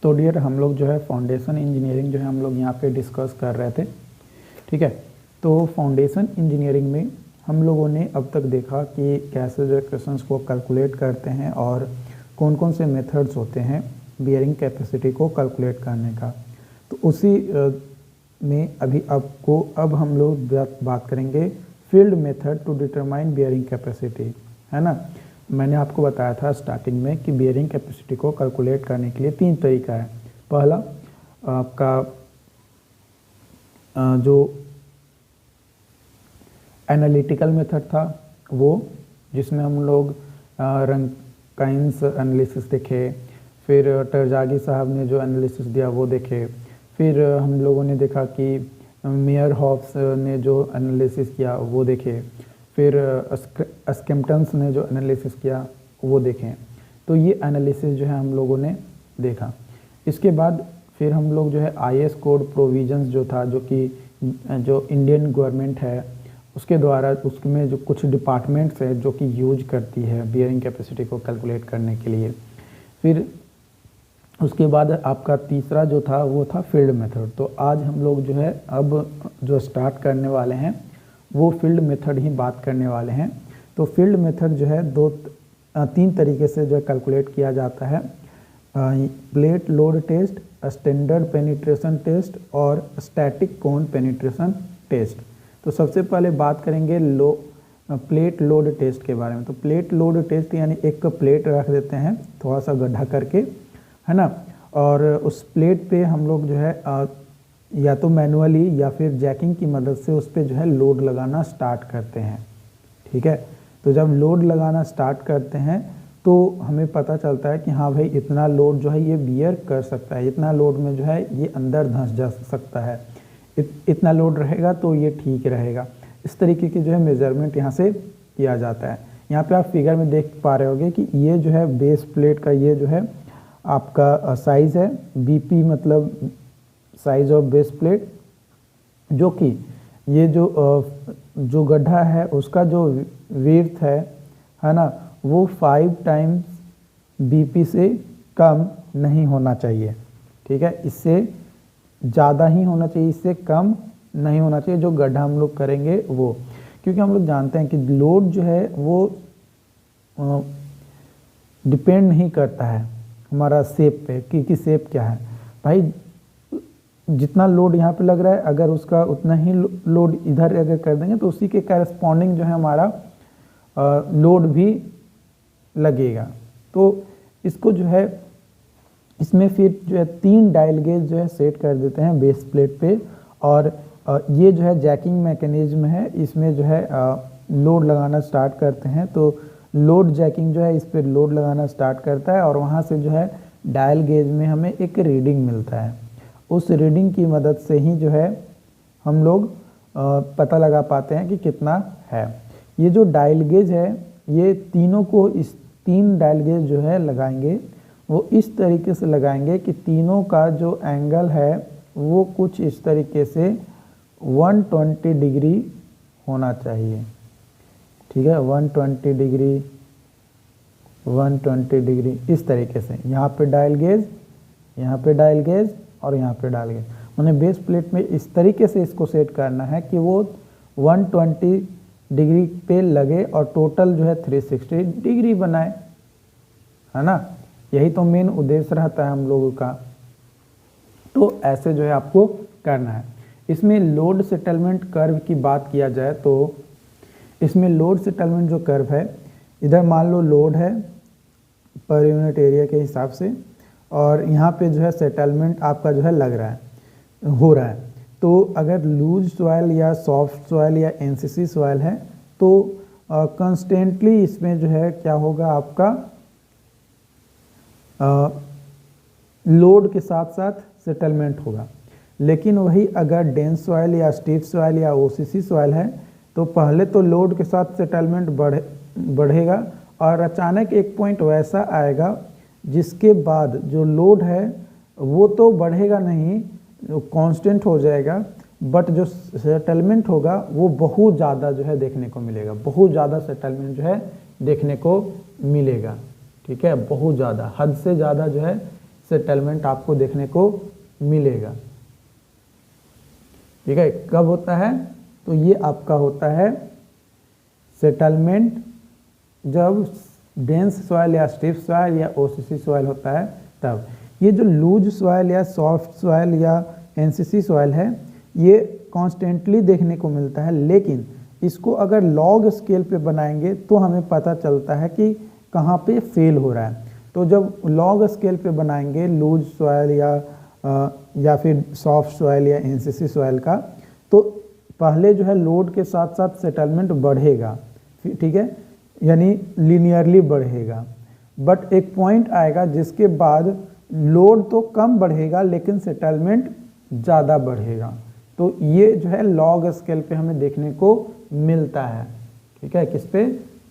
तो डियर हम लोग जो है फाउंडेशन इंजीनियरिंग जो है हम लोग यहाँ पे डिस्कस कर रहे थे, ठीक है। तो फाउंडेशन इंजीनियरिंग में हम लोगों ने अब तक देखा कि कैसे जो इक्वेशंस को कैलकुलेट करते हैं और कौन कौन से मेथड्स होते हैं बियरिंग कैपेसिटी को कैलकुलेट करने का। तो उसी में अब हम लोग बात करेंगे field method to determine bearing capacity, है ना। मैंने आपको बताया था स्टार्टिंग में कि बियरिंग कैपेसिटी को कैलकुलेट करने के लिए 3 तरीका है। पहला आपका जो एनालिटिकल मेथड था वो, जिसमें हम लोग रंकाइंस एनालिसिस देखे, फिर टरजागी साहब ने जो एनालिसिस दिया वो देखे, फिर हम लोगों ने देखा कि मेयरहॉफ्स ने जो एनालिसिस किया वो देखे, फिर स्किम्पटन्स ने जो एनालिसिस किया वो देखें। तो ये एनालिसिस जो है हम लोगों ने देखा। इसके बाद फिर हम लोग जो है आईएस कोड प्रोविजंस जो था, जो इंडियन गवर्नमेंट है उसके द्वारा, उसमें जो कुछ डिपार्टमेंट्स है जो कि यूज करती है बियरिंग कैपेसिटी को कैलकुलेट करने के लिए। फिर उसके बाद आपका तीसरा जो था वो था फील्ड मेथड। तो आज हम लोग जो है अब जो स्टार्ट करने वाले हैं वो फील्ड मेथड ही बात करने वाले हैं। तो फील्ड मेथड जो है 3 तरीके से जो है कैलकुलेट किया जाता है, plate load test, standard penetration test और स्टैटिक कोन पेनिट्रेशन टेस्ट। तो सबसे पहले बात करेंगे प्लेट लोड टेस्ट के बारे में। तो प्लेट लोड टेस्ट यानी एक प्लेट रख देते हैं थोड़ा सा गड्ढा करके, है ना, और उस प्लेट पे हम लोग जो है या तो मैनुअली या फिर जैकिंग की मदद से उस पर जो है लोड लगाना स्टार्ट करते हैं, ठीक है। तो जब लोड लगाना स्टार्ट करते हैं तो हमें पता चलता है कि हाँ भाई इतना लोड जो है ये बियर कर सकता है, इतना लोड में जो है ये अंदर धंस जा सकता है, इतना लोड रहेगा तो ये ठीक रहेगा। इस तरीके की जो है मेजरमेंट यहाँ से किया जाता है। यहाँ पे आप फिगर में देख पा रहे होंगे कि ये जो है बेस प्लेट का ये जो है आपका साइज़ है, बीपी मतलब साइज ऑफ बेस प्लेट, जो कि ये जो गड्ढा है उसका जो विड्थ है ना, वो 5 टाइम्स बीपी से कम नहीं होना चाहिए, ठीक है। इससे ज़्यादा ही होना चाहिए, इससे कम नहीं होना चाहिए जो गड्ढा हम लोग करेंगे वो, क्योंकि हम लोग जानते हैं कि लोड जो है वो डिपेंड नहीं करता है हमारा शेप पे कि शेप क्या है। भाई जितना लोड यहाँ पे लग रहा है अगर उसका उतना ही लोड इधर अगर कर देंगे तो उसी के करस्पॉन्डिंग जो है हमारा लोड भी लगेगा। तो इसको जो है इसमें फिर जो है 3 डायल गेज जो है सेट कर देते हैं बेस प्लेट पे, और ये जो है जैकिंग मैकेनिज्म है, इसमें जो है लोड लगाना स्टार्ट करते हैं। तो लोड जैकिंग जो है इस पर लोड लगाना स्टार्ट करता है और वहाँ से जो है डायल गेज में हमें एक रीडिंग मिलता है। उस रीडिंग की मदद से ही जो है हम लोग पता लगा पाते हैं कि कितना है। ये जो डायल गेज है ये तीनों को, इस 3 डायल गेज जो है लगाएंगे वो इस तरीके से लगाएंगे कि तीनों का जो एंगल है वो कुछ इस तरीके से 120 डिग्री होना चाहिए, ठीक है। 120 डिग्री, 120 डिग्री इस तरीके से। यहाँ पे डायल गेज, यहाँ पे डायल गेज और यहाँ पे डाल गए। उन्हें बेस प्लेट में इस तरीके से इसको सेट करना है कि वो 120 डिग्री पे लगे और टोटल जो है 360 डिग्री बनाए, है ना। यही तो मेन उद्देश्य रहता है हम लोगों का। तो ऐसे जो है आपको करना है। इसमें लोड सेटलमेंट कर्व की बात किया जाए तो इसमें लोड सेटलमेंट जो कर्व है, इधर मान लो लोड है पर यूनिट एरिया के हिसाब से, और यहाँ पे जो है सेटलमेंट आपका जो है लग रहा है, हो रहा है। तो अगर लूज सॉइल या सॉफ्ट सॉइल या एनसीसी सॉइल है तो कंस्टेंटली इसमें जो है क्या होगा, आपका लोड के साथ साथ सेटलमेंट होगा। लेकिन वही अगर डेंस सॉइल या स्टीफ सॉइल या ओसीसी सॉइल है तो पहले तो लोड के साथ सेटलमेंट बढ़ेगा और अचानक एक पॉइंट वैसा आएगा जिसके बाद जो लोड है वो तो बढ़ेगा नहीं, कांस्टेंट हो जाएगा, बट जो सेटलमेंट होगा वो बहुत ज़्यादा जो है देखने को मिलेगा, बहुत ज़्यादा सेटलमेंट जो है देखने को मिलेगा, ठीक है। बहुत ज़्यादा, हद से ज़्यादा जो है सेटलमेंट आपको देखने को मिलेगा। ठीक है, कब होता है? तो ये आपका होता है सेटलमेंट जब डेंस सॉइल या स्टिफ सॉइल या ओसीसी सॉइल होता है तब। ये जो लूज सॉइल या सॉफ्ट सॉइल या एनसीसी सॉइल है ये कॉन्स्टेंटली देखने को मिलता है, लेकिन इसको अगर लॉग स्केल पे बनाएंगे तो हमें पता चलता है कि कहाँ पे फेल हो रहा है। तो जब लॉग स्केल पे बनाएंगे लूज सॉइल या फिर सॉफ्ट सॉइल या एनसीसी सॉइल का, तो पहले जो है लोड के साथ साथ सेटलमेंट बढ़ेगा, ठीक है, यानी लीनियरली बढ़ेगा। बट एक पॉइंट आएगा जिसके बाद लोड तो कम बढ़ेगा लेकिन सेटलमेंट ज़्यादा बढ़ेगा। तो ये जो है लॉग स्केल पे हमें देखने को मिलता है। ठीक है, किस पे?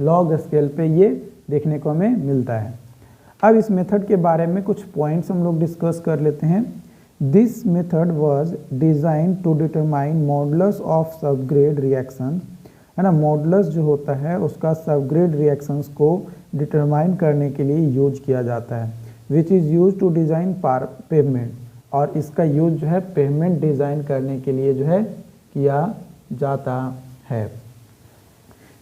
लॉग स्केल पे ये देखने को हमें मिलता है। अब इस मेथड के बारे में कुछ पॉइंट्स हम लोग डिस्कस कर लेते हैं। This method was design to determine modulus of subgrade reaction, है ना। मॉडुलस जो होता है उसका सबग्रेड रिएक्शंस को डिटरमाइन करने के लिए यूज किया जाता है, which is use to design pavement, और इसका यूज जो है पेवमेंट डिज़ाइन करने के लिए जो है किया जाता है।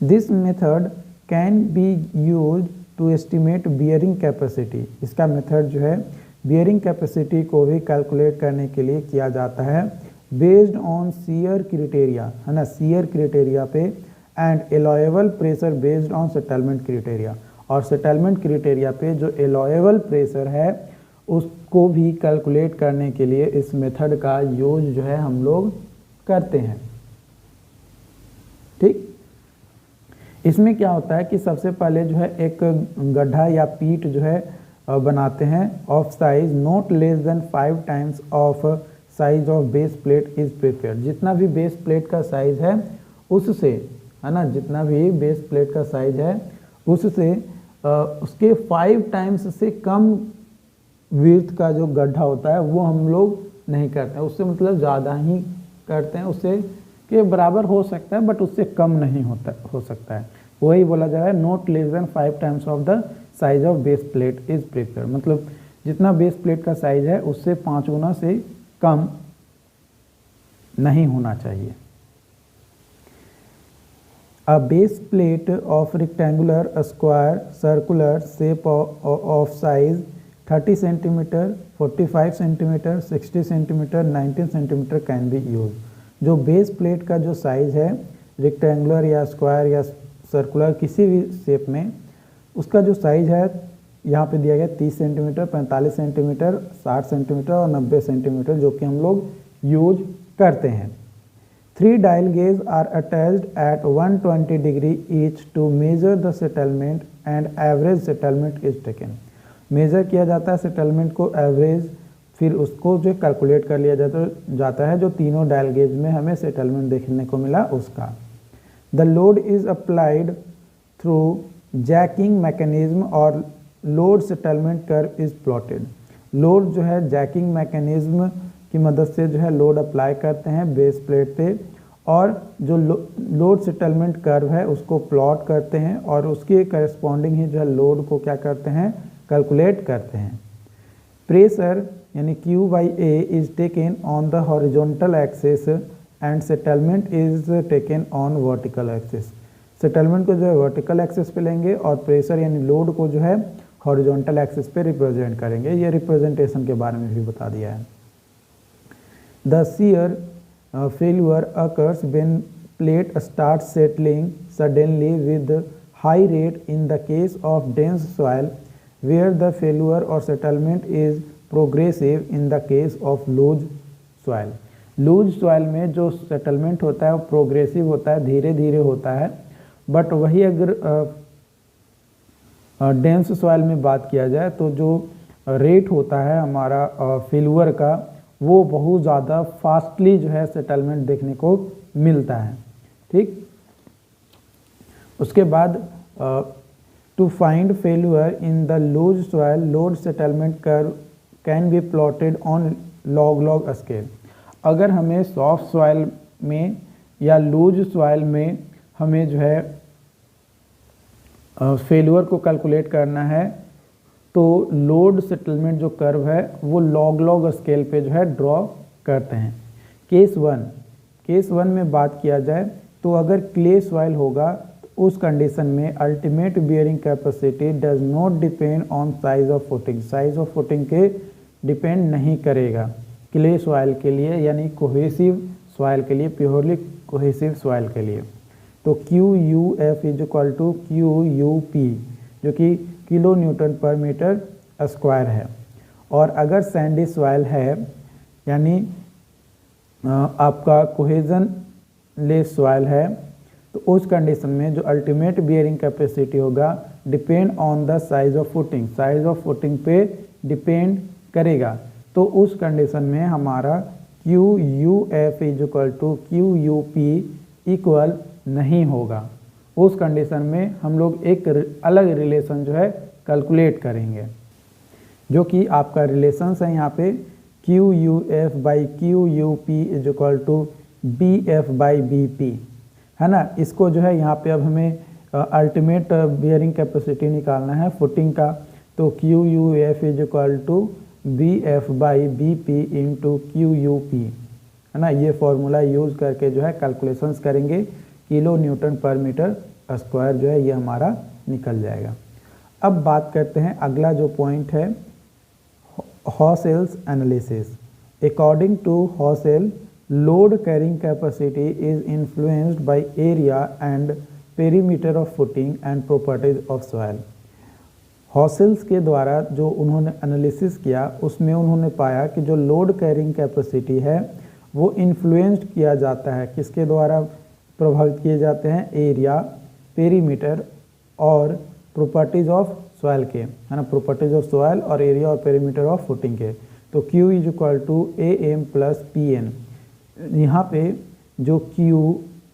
This method can be use to estimate bearing capacity, इसका मेथड जो है बियरिंग कैपेसिटी को भी कैलकुलेट करने के लिए किया जाता है बेस्ड ऑन शियर क्राइटेरिया, है ना, शियर क्राइटेरिया पे, and allowable pressure based on settlement criteria, और सेटलमेंट क्राइटेरिया पे जो एलोएबल प्रेशर है उसको भी कैलकुलेट करने के लिए इस मेथड का यूज जो है हम लोग करते हैं। ठीक, इसमें क्या होता है कि सबसे पहले जो है एक गड्ढा या पीट जो है बनाते हैं of size not less than 5 times of size of base plate is prepared. जितना भी बेस प्लेट का साइज है उससे, है ना, जितना भी बेस प्लेट का साइज है उससे उसके 5 टाइम्स से कम विड्थ का जो गड्ढा होता है वो हम लोग नहीं करते हैं, उससे मतलब ज़्यादा ही करते हैं, उससे के बराबर हो सकता है बट उससे कम नहीं हो सकता है। वही बोला जा रहा है not less than 5 times of the size of base plate is prepared, मतलब जितना बेस प्लेट का साइज है उससे 5 गुना से कम नहीं होना चाहिए। A base plate of rectangular, a square, circular shape of size 30 cm, 45 cm, 60 cm, 19 cm can be used। जो बेस प्लेट का जो साइज है रेक्टेंगुलर या स्क्वायर या सर्कुलर किसी भी शेप में, उसका जो साइज है यहाँ पे दिया गया 30 सेंटीमीटर, 45 सेंटीमीटर, 60 सेंटीमीटर और 90 सेंटीमीटर, जो कि हम लोग यूज करते हैं। 3 dial gauge are attached at 120 degree each to measure the settlement and average settlement is taken. Measure किया जाता है सेटलमेंट को, एवरेज फिर उसको जो कैलकुलेट कर लिया जाता है जो तीनों डायल गेज में हमें सेटलमेंट देखने को मिला उसका। The load is applied through jacking mechanism और load settlement curve is plotted. Load जो है जैकिंग मैकेनिज्म की मदद से जो है लोड अप्लाई करते हैं बेस प्लेट पे, और जो लोड सेटलमेंट कर्व है उसको प्लॉट करते हैं और उसके करस्पॉन्डिंग ही जो है लोड को क्या करते हैं, कैलकुलेट करते हैं। प्रेशर यानी Q/A is taken on the horizontal axis and settlement is taken on vertical axis. Settlement को जो है वर्टिकल एक्सिस पे लेंगे और प्रेशर यानी लोड को जो है हॉरिजॉन्टल एक्सिस पे रिप्रेजेंट करेंगे। ये रिप्रेजेंटेशन के बारे में भी बता दिया है। The shear failure occurs when plate start settling suddenly with high rate in the case of dense soil where the failure और settlement is progressive in the case of loose soil. Loose soil में जो settlement होता है वो progressive होता है, धीरे धीरे होता है, बट वही अगर डेंस सॉइल में बात किया जाए तो जो रेट होता है हमारा फेल्यूर का वो बहुत ज़्यादा फास्टली जो है सेटलमेंट देखने को मिलता है। ठीक, उसके बाद to find failure in the loose soil load settlement curve can be plotted on log scale. अगर हमें सॉफ्ट सॉइल में या लूज सॉइल में हमें जो है फेल्यूर को कैलकुलेट करना है तो लोड सेटलमेंट जो कर्व है वो लॉग स्केल पे जो है ड्रॉ करते हैं। केस वन में बात किया जाए तो अगर क्ले सॉइल होगा तो उस कंडीशन में ultimate bearing capacity does not depend on size of footing, size of footing के डिपेंड नहीं करेगा क्ले सॉइल के लिए, यानी कोहेसिव सॉइल के लिए, प्योरली कोहेसिव सॉइल के लिए। तो QUF is equal to QUP जो कि किलो न्यूटन पर मीटर स्क्वायर है। और अगर सैंडी सॉइल है यानी आपका कोहेजन लेस सॉइल है तो उस कंडीशन में जो अल्टीमेट बियरिंग कैपेसिटी होगा depend on the size of footing, size of footing पे डिपेंड करेगा। तो उस कंडीशन में हमारा QUF is equal to QUP equal नहीं होगा। उस कंडीशन में हम लोग एक अलग रिलेशन जो है कैलकुलेट करेंगे, जो कि आपका रिलेशंस है यहाँ पे QUF by QUP is equal to BF by BP, है ना। इसको जो है यहाँ पे अब हमें अल्टीमेट बियरिंग कैपेसिटी निकालना है फुटिंग का, तो QUF is equal to BF by BP into QUP, है ना। ये फॉर्मूला यूज़ करके जो है कैलकुलेशंस करेंगे, किलो न्यूटन पर मीटर स्क्वायर जो है ये हमारा निकल जाएगा। अब बात करते हैं अगला जो पॉइंट है Housel's analysis. According to Housel, load carrying capacity is influenced by area and perimeter of footing and properties of soil. Housel's के द्वारा जो उन्होंने एनालिसिस किया उसमें उन्होंने पाया कि जो लोड कैरिंग कैपेसिटी है वो इन्फ्लुएंस्ड किया जाता है, किसके द्वारा प्रभावित किए जाते हैं, एरिया, पेरीमीटर और प्रॉपर्टीज ऑफ सॉइल के, है ना। प्रॉपर्टीज ऑफ सॉइल और एरिया और पेरीमीटर ऑफ फुटिंग के। तो Q is equal to AM plus PN। यहाँ पे जो Q,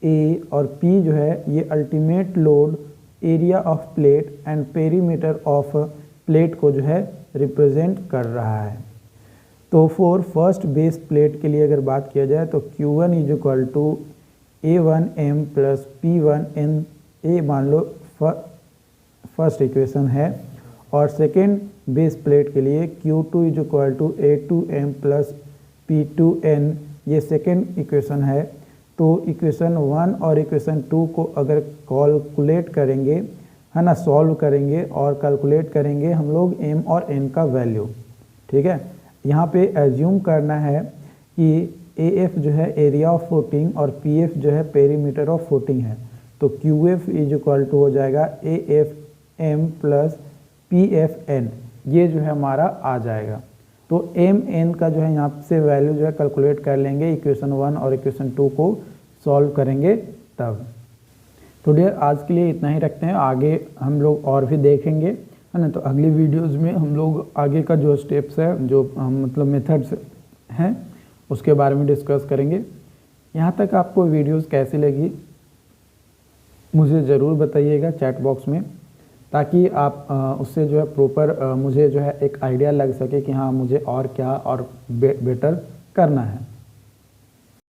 A और P जो है ये ultimate load, area of plate and perimeter of plate को जो है रिप्रेजेंट कर रहा है। तो फॉर फर्स्ट बेस प्लेट के लिए अगर बात किया जाए तो Q1 is equal to A1M plus P1N, A मान लो फर्स्ट इक्वेशन है, और सेकेंड बेस प्लेट के लिए Q2 is equal to A2M plus P2N, ये सेकेंड इक्वेशन है। तो इक्वेशन 1 और इक्वेशन 2 को अगर कैलकुलेट करेंगे, है ना, सॉल्व करेंगे और कैलकुलेट करेंगे हम लोग M और N का वैल्यू, ठीक है। यहाँ पे एज्यूम करना है कि AF जो है एरिया ऑफ फुटिंग और PF जो है पेरीमीटर ऑफ फुटिंग है। तो QF इज इक्वल टू हो जाएगा AFM प्लस PFN, ये जो है हमारा आ जाएगा। तो MN का जो है यहाँ से वैल्यू जो है कैलकुलेट कर लेंगे, इक्वेशन 1 और इक्वेशन 2 को सॉल्व करेंगे तब। तो डियर आज के लिए इतना ही रखते हैं, आगे हम लोग और भी देखेंगे, है ना। तो अगली वीडियोस में हम लोग आगे का जो स्टेप्स है, जो मतलब मेथड्स हैं उसके बारे में डिस्कस करेंगे। यहाँ तक आपको वीडियोस कैसी लगी मुझे ज़रूर बताइएगा चैट बॉक्स में, ताकि आप उससे जो है प्रॉपर मुझे जो है एक आइडिया लग सके कि हाँ मुझे और क्या और बेटर करना है।